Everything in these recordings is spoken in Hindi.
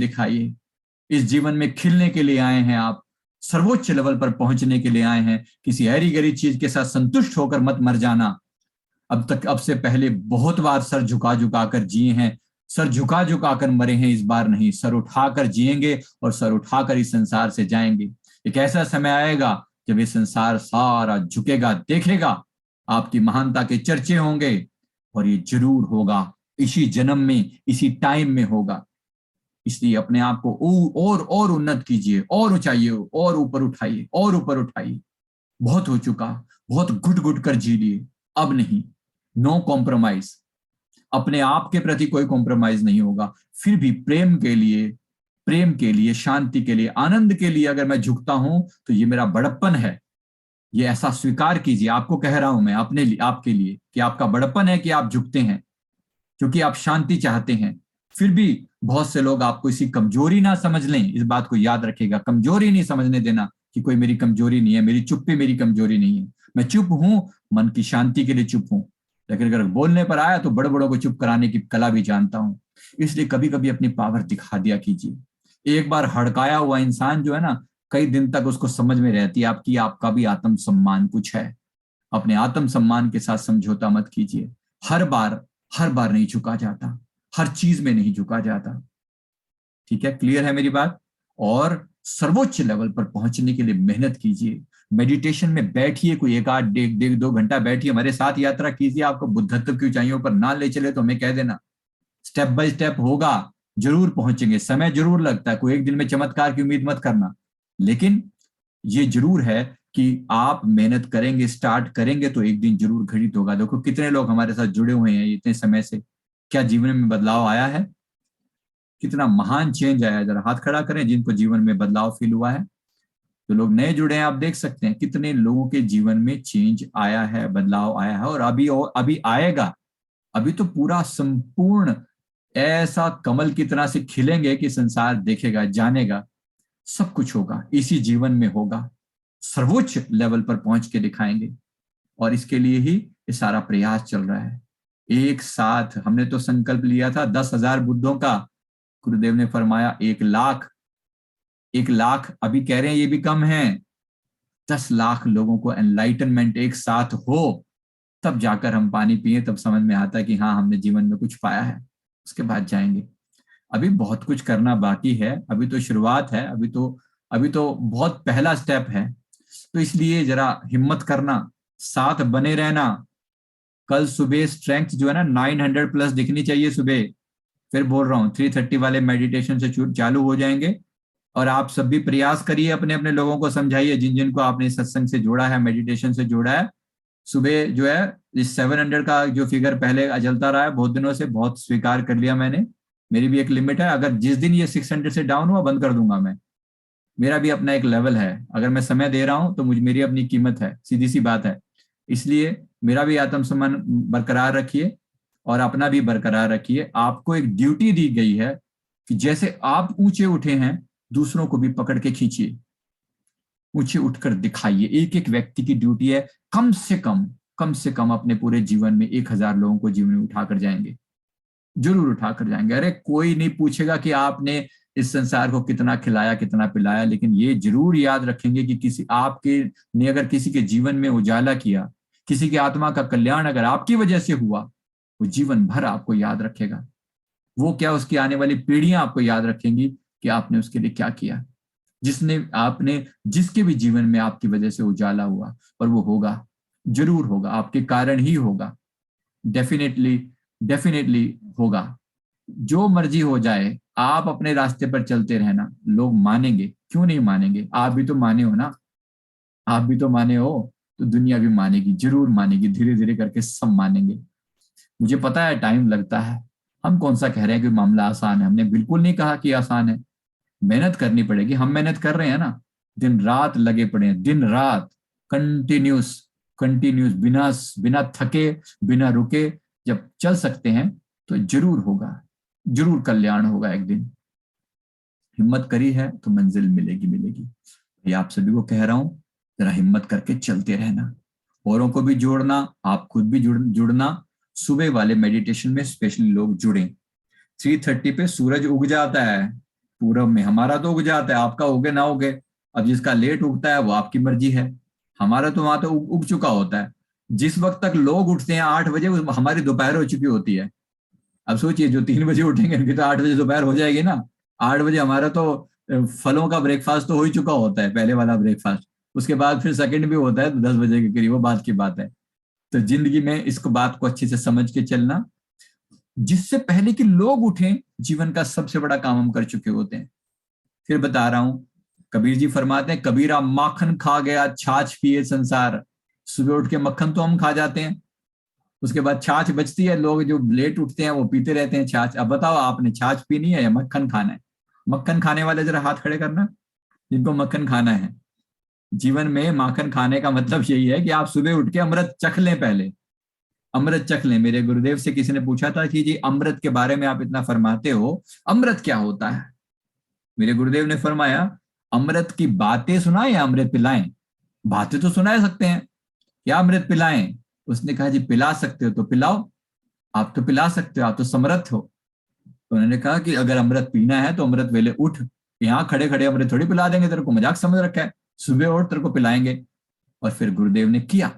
दिखाइए। इस जीवन में खिलने के लिए आए हैं आप, सर्वोच्च लेवल पर पहुंचने के लिए आए हैं। किसी हरी गरी चीज के साथ संतुष्ट होकर मत मर जाना। अब से पहले बहुत बार सर झुका झुका कर जिए हैं, सर झुका झुका कर मरे हैं। इस बार नहीं, सर उठाकर जिएंगे और सर उठाकर इस संसार से जाएंगे। एक ऐसा समय आएगा जब ये संसार सारा झुकेगा, देखेगा, आपकी महानता के चर्चे होंगे, और ये जरूर होगा, इसी जन्म में, इसी टाइम में होगा। इसलिए अपने आप को और उन्नत कीजिए, और ऊंचाइए, और ऊपर उठाइए, और ऊपर उठाइए। बहुत हो चुका, बहुत घुट घुट कर जी लिए, अब नहीं। नो कॉम्प्रोमाइज, अपने आप के प्रति कोई कॉम्प्रोमाइज नहीं होगा। फिर भी प्रेम के लिए, शांति के लिए, आनंद के लिए अगर मैं झुकता हूं तो ये मेरा बड़प्पन है। ये ऐसा स्वीकार कीजिए। आपको कह रहा हूं मैं अपने लिए, आपके लिए, कि आपका बड़प्पन है कि आप झुकते हैं, क्योंकि आप शांति चाहते हैं। फिर भी बहुत से लोग आपको इसी कमजोरी ना समझ लें। इस बात को याद रखेगा, कमजोरी नहीं समझने देना कि कोई मेरी कमजोरी नहीं है, मेरी चुप्पी मेरी कमजोरी नहीं है। मैं चुप हूं, मन की शांति के लिए चुप हूं। लेकिन अगर बोलने पर आया तो बड़े बड़ों को चुप कराने की कला भी जानता हूं। इसलिए कभी कभी अपनी पावर दिखा दिया कीजिए। एक बार हड़काया हुआ इंसान जो है ना, कई दिन तक उसको समझ में रहती है आपकी, आपका भी आत्म सम्मान कुछ है। अपने आत्म सम्मान के साथ समझौता मत कीजिए। हर बार नहीं झुका जाता, हर चीज में नहीं झुका जाता। ठीक है, क्लियर है मेरी बात? और सर्वोच्च लेवल पर पहुंचने के लिए मेहनत कीजिए। मेडिटेशन में बैठिए, कोई एक आध डेढ़ डेढ़ 2 घंटा बैठिए, हमारे साथ यात्रा कीजिए। आपको बुद्धत्व की ऊंचाइयों पर ना ले चले तो हमें कह देना, स्टेप बाय स्टेप होगा, जरूर पहुंचेंगे। समय जरूर लगता है, कोई एक दिन में चमत्कार की उम्मीद मत करना। लेकिन ये जरूर है कि आप मेहनत करेंगे, स्टार्ट करेंगे तो एक दिन जरूर घटित होगा। देखो कितने लोग हमारे साथ जुड़े हुए हैं इतने समय से, क्या जीवन में बदलाव आया है? कितना महान चेंज आया है? जरा हाथ खड़ा करें जिनको जीवन में बदलाव फील हुआ है। जो लोग नए जुड़े हैं, आप देख सकते हैं कितने लोगों के जीवन में चेंज आया है, बदलाव आया है, और अभी आएगा। अभी तो पूरा संपूर्ण ऐसा कमल की तरह से खिलेंगे कि संसार देखेगा, जानेगा। सब कुछ होगा, इसी जीवन में होगा। सर्वोच्च लेवल पर पहुंच के दिखाएंगे, और इसके लिए ही ये सारा प्रयास चल रहा है। एक साथ हमने तो संकल्प लिया था 10,000 बुद्धों का। गुरुदेव ने फरमाया 1 लाख। 1 लाख अभी कह रहे हैं ये भी कम है। 10 लाख लोगों को एनलाइटनमेंट एक साथ हो, तब जाकर हम पानी पिए, तब समझ में आता है कि हाँ हमने जीवन में कुछ पाया है। उसके बाद जाएंगे। अभी बहुत कुछ करना बाकी है, अभी तो शुरुआत है, अभी तो बहुत पहला स्टेप है। तो इसलिए जरा हिम्मत करना, साथ बने रहना। कल सुबह स्ट्रेंथ जो है ना 900 प्लस दिखनी चाहिए सुबह। फिर बोल रहा हूँ 330 वाले मेडिटेशन से चालू हो जाएंगे। और आप सब भी प्रयास करिए, अपने अपने लोगों को समझाइए, जिन जिनको आपने सत्संग से जोड़ा है, मेडिटेशन से जोड़ा है। सुबह जो है इस 700 का जो फिगर पहले चलता रहा है बहुत दिनों से, बहुत स्वीकार कर लिया मैंने। मेरी भी एक लिमिट है, अगर जिस दिन ये 600 से डाउन हुआ बंद कर दूंगा मैं। मेरा भी अपना एक लेवल है, अगर मैं समय दे रहा हूं तो मेरी अपनी कीमत है, सीधी सी बात है। इसलिए मेरा भी आत्मसम्मान बरकरार रखिए, और अपना भी बरकरार रखिए। आपको एक ड्यूटी दी गई है कि जैसे आप ऊंचे उठे हैं, दूसरों को भी पकड़ के खींचिए, ऊंचे उठकर दिखाइए। एक एक व्यक्ति की ड्यूटी है, कम से कम अपने पूरे जीवन में 1,000 लोगों को जीवन में उठाकर जाएंगे, जरूर उठाकर जाएंगे। अरे कोई नहीं पूछेगा कि आपने इस संसार को कितना खिलाया, कितना पिलाया, लेकिन ये जरूर याद रखेंगे कि किसी आपके ने अगर किसी के जीवन में उजाला किया, किसी की आत्मा का कल्याण अगर आपकी वजह से हुआ, वो जीवन भर आपको याद रखेगा। वो क्या, उसकी आने वाली पीढ़ियां आपको याद रखेंगी कि आपने उसके लिए क्या किया। जिसके भी जीवन में आपकी वजह से उजाला हुआ, और वो होगा, जरूर होगा, आपके कारण ही होगा। डेफिनेटली, डेफिनेटली होगा। जो मर्जी हो जाए, आप अपने रास्ते पर चलते रहना, लोग मानेंगे, क्यों नहीं मानेंगे? आप भी तो माने हो ना, आप भी तो माने हो। तो दुनिया भी मानेगी, जरूर मानेगी, धीरे धीरे करके सब मानेंगे। मुझे पता है टाइम लगता है। हम कौन सा कह रहे हैं कि मामला आसान है, हमने बिल्कुल नहीं कहा कि आसान है। मेहनत करनी पड़ेगी, हम मेहनत कर रहे हैं ना, दिन रात लगे पड़े हैं, दिन रात, कंटिन्यूस, कंटिन्यूस, बिना बिना थके, बिना रुके जब चल सकते हैं तो जरूर होगा, जरूर कल्याण होगा एक दिन। हिम्मत करी है तो मंजिल मिलेगी, मिलेगी। ये आप सभी को कह रहा हूं, जरा हिम्मत करके चलते रहना, औरों को भी जोड़ना, आप खुद भी जुड़ना। सुबह वाले मेडिटेशन में स्पेशली लोग जुड़े। 3:30 पे सूरज उग जाता है, पूरब में। हमारा तो उग जाता है, आपका उगे ना उगे, अब जिसका लेट उगता है वो आपकी मर्जी है। हमारा तो वहां तो उग चुका होता है। जिस वक्त तक लोग उठते हैं 8 बजे, हमारी दोपहर हो चुकी होती है। अब सोचिए, जो 3 बजे उठेंगे उनकी तो 8 बजे दोपहर हो जाएगी ना। 8 बजे हमारा तो फलों का ब्रेकफास्ट तो हो ही चुका होता है, पहले वाला ब्रेकफास्ट। उसके बाद फिर सेकंड भी होता है, तो 10 बजे के करीब, वो बात की बात है। तो जिंदगी में इसको बात को अच्छे से समझ के चलना, जिससे पहले कि लोग उठें जीवन का सबसे बड़ा काम हम कर चुके होते हैं। फिर बता रहा हूं, कबीर जी फरमाते हैं, कबीरा माखन खा गया छाछ पिए संसार। सुबह उठ के मक्खन तो हम खा जाते हैं, उसके बाद छाछ बचती है, लोग जो लेट उठते हैं वो पीते रहते हैं छाछ। अब बताओ, आपने छाछ पीनी है या मक्खन खाना है? मक्खन खाने वाले जरा हाथ खड़े करना, जिनको मक्खन खाना है। जीवन में माखन खाने का मतलब यही है कि आप सुबह उठ के अमृत चख लें, पहले अमृत चख लें। मेरे गुरुदेव से किसी ने पूछा था कि जी अमृत के बारे में आप इतना फरमाते हो, अमृत क्या होता है? मेरे गुरुदेव ने फरमाया, अमृत की बातें सुनाएं या अमृत पिलाएं? बातें तो सुना सकते हैं, या अमृत पिलाएं? उसने कहा, जी पिला सकते हो तो पिलाओ, आप तो पिला सकते हो, आप तो समर्थ हो। तो उन्होंने कहा कि अगर अमृत पीना है तो अमृत वेले उठ, यहाँ खड़े खड़े अमृत थोड़ी पिला देंगे, तेरे को मजाक समझ रखा है, सुबह उठ तेरे को पिलाएंगे। और फिर गुरुदेव ने किया।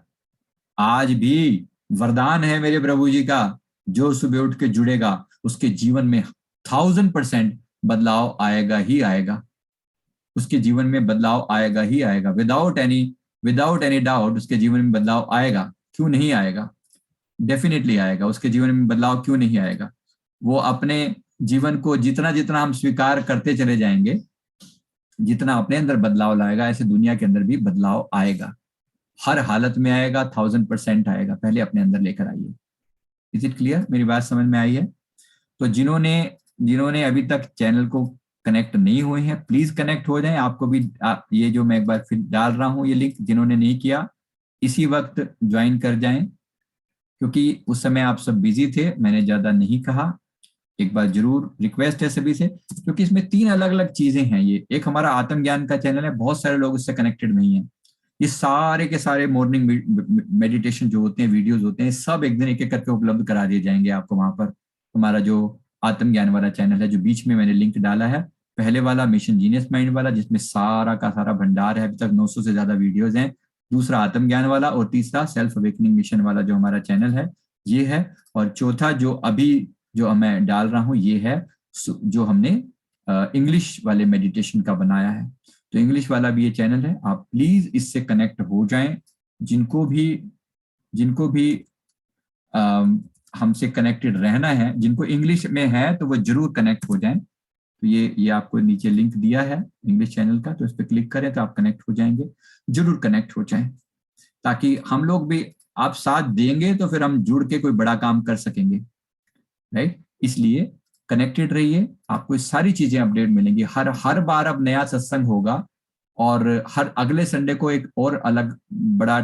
आज भी वरदान है मेरे प्रभु जी का, जो सुबह उठ के जुड़ेगा उसके जीवन में 1000% बदलाव आएगा ही आएगा। उसके जीवन में बदलाव आएगा ही आएगा, विदाउट एनी डाउट उसके जीवन में बदलाव आएगा। क्यों नहीं आएगा? डेफिनेटली आएगा। उसके जीवन में बदलाव क्यों नहीं आएगा? वो अपने जीवन को जितना जितना हम स्वीकार करते चले जाएंगे, जितना अपने अंदर बदलाव लाएगा, ऐसे दुनिया के अंदर भी बदलाव आएगा। हर हालत में आएगा, 1000% आएगा। पहले अपने अंदर लेकर आइए। Is it clear? मेरी बात समझ में आई है? तो जिन्होंने जिन्होंने अभी तक चैनल को कनेक्ट नहीं हुए हैं, प्लीज कनेक्ट हो जाएं। आपको भी ये जो मैं एक बार फिर डाल रहा हूं ये लिंक, जिन्होंने नहीं किया इसी वक्त ज्वाइन कर जाएं, क्योंकि उस समय आप सब बिजी थे, मैंने ज्यादा नहीं कहा। एक बार जरूर रिक्वेस्ट है सभी से, क्योंकि इसमें 3 अलग अलग चीजें हैं। ये एक हमारा आत्मज्ञान का चैनल है, बहुत सारे लोग उससे कनेक्टेड नहीं है। ये सारे के सारे मॉर्निंग मेडिटेशन जो होते हैं, वीडियोस होते हैं, सब एक दिन एक एक करके उपलब्ध करा दिए जाएंगे आपको वहां पर। हमारा जो आत्मज्ञान वाला चैनल है, जो बीच में मैंने लिंक डाला है, पहले वाला मिशन जीनियस माइंड वाला, जिसमें सारा का सारा भंडार है, अभी तक 900 से ज्यादा वीडियोज हैं। दूसरा आत्मज्ञान वाला, और तीसरा सेल्फ अवेकनिंग मिशन वाला जो हमारा चैनल है ये है। और चौथा जो अभी जो मैं डाल रहा हूँ ये है, जो हमने इंग्लिश वाले मेडिटेशन का बनाया है। तो इंग्लिश वाला भी ये चैनल है, आप प्लीज इससे कनेक्ट हो जाएं। जिनको भी हमसे कनेक्टेड रहना है, जिनको इंग्लिश में है, तो वो जरूर कनेक्ट हो जाएं। तो ये आपको नीचे लिंक दिया है इंग्लिश चैनल का, तो इस पर क्लिक करें तो आप कनेक्ट हो जाएंगे। जरूर कनेक्ट हो जाएं, ताकि हम लोग भी, आप साथ देंगे तो फिर हम जुड़ के कोई बड़ा काम कर सकेंगे, राइट? इसलिए कनेक्टेड रहिए, आपको सारी चीजें अपडेट मिलेंगी। हर हर बार अब नया सत्संग होगा, और हर अगले संडे को एक और अलग बड़ा